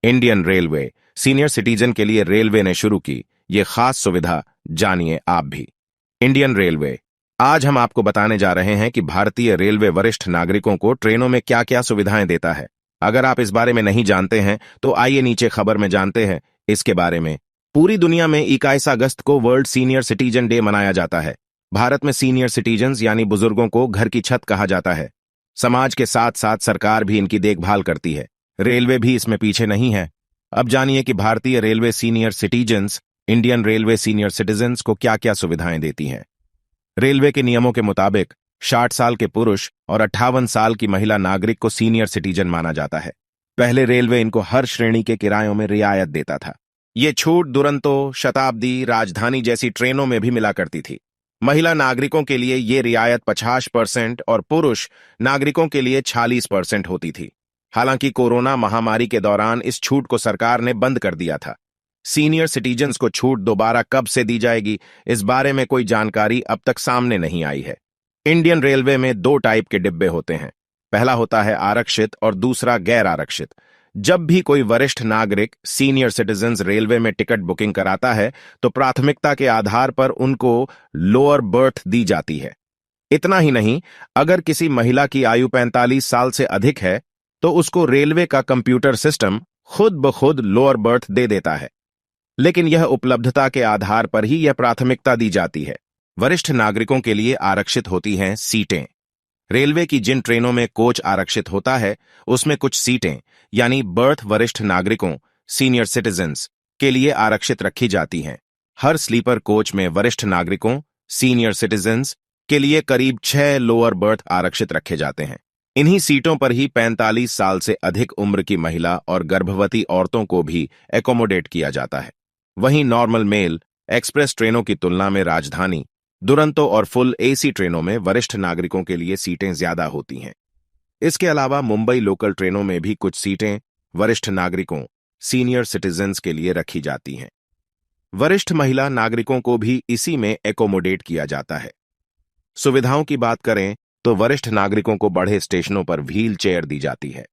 Indian railway senior citizen के लिए railway ने शुरू की ये खास सुविधा, जानिए आप भी। Indian railway. आज हम आपको बताने जा रहे हैं कि भारतीय रेलवे वरिष्ठ नागरिकों को ट्रेनों में क्या क्या सुविधाएं देता है। अगर आप इस बारे में नहीं जानते हैं तो आइए नीचे खबर में जानते हैं इसके बारे में। पूरी दुनिया में 21 अगस्त को वर्ल्ड सीनियर सिटीजन डे मनाया जाता है। भारत में सीनियर सिटीजन्स यानी बुजुर्गों को घर की छत कहा जाता है। समाज के साथ साथ सरकार भी इनकी देखभाल करती है। रेलवे भी इसमें पीछे नहीं है। अब जानिए कि भारतीय railway senior citizens, Indian railway senior citizens को क्या क्या सुविधाएं देती हैं। रेलवे के नियमों के मुताबिक 60 साल के पुरुष और 58 साल की महिला नागरिक को सीनियर सिटीजन माना जाता है। पहले रेलवे इनको हर श्रेणी के किरायों में रियायत देता था। ये छूट दुरंतो, शताब्दी, राजधानी जैसी ट्रेनों में भी मिला करती थी। महिला नागरिकों के लिए ये रियायत 50% और पुरुष नागरिकों के लिए 46% होती थी। हालांकि कोरोना महामारी के दौरान इस छूट को सरकार ने बंद कर दिया था। सीनियर सिटीजन्स को छूट दोबारा कब से दी जाएगी, इस बारे में कोई जानकारी अब तक सामने नहीं आई है। इंडियन रेलवे में 2 टाइप के डिब्बे होते हैं। पहला होता है आरक्षित और दूसरा गैर आरक्षित। जब भी कोई वरिष्ठ नागरिक सीनियर सिटीजन्स रेलवे में टिकट बुकिंग कराता है तो प्राथमिकता के आधार पर उनको लोअर बर्थ दी जाती है। इतना ही नहीं, अगर किसी महिला की आयु 45 साल से अधिक है तो उसको रेलवे का कंप्यूटर सिस्टम खुद ब खुद लोअर बर्थ दे देता है। लेकिन यह उपलब्धता के आधार पर ही यह प्राथमिकता दी जाती है। वरिष्ठ नागरिकों के लिए आरक्षित होती हैं सीटें। रेलवे की जिन ट्रेनों में कोच आरक्षित होता है उसमें कुछ सीटें यानी बर्थ वरिष्ठ नागरिकों, सीनियर सिटीजन्स के लिए आरक्षित रखी जाती हैं। हर स्लीपर कोच में वरिष्ठ नागरिकों, सीनियर सिटीजन्स के लिए करीब 6 लोअर बर्थ आरक्षित रखे जाते हैं। इन्हीं सीटों पर ही 45 साल से अधिक उम्र की महिला और गर्भवती औरतों को भी एकोमोडेट किया जाता है। वहीं नॉर्मल मेल एक्सप्रेस ट्रेनों की तुलना में राजधानी, दुरंतो और फुल एसी ट्रेनों में वरिष्ठ नागरिकों के लिए सीटें ज्यादा होती हैं। इसके अलावा मुंबई लोकल ट्रेनों में भी कुछ सीटें वरिष्ठ नागरिकों, सीनियर सिटीजन्स के लिए रखी जाती हैं। वरिष्ठ महिला नागरिकों को भी इसी में एकोमोडेट किया जाता है। सुविधाओं की बात करें तो वरिष्ठ नागरिकों को बड़े स्टेशनों पर व्हील चेयर दी जाती है।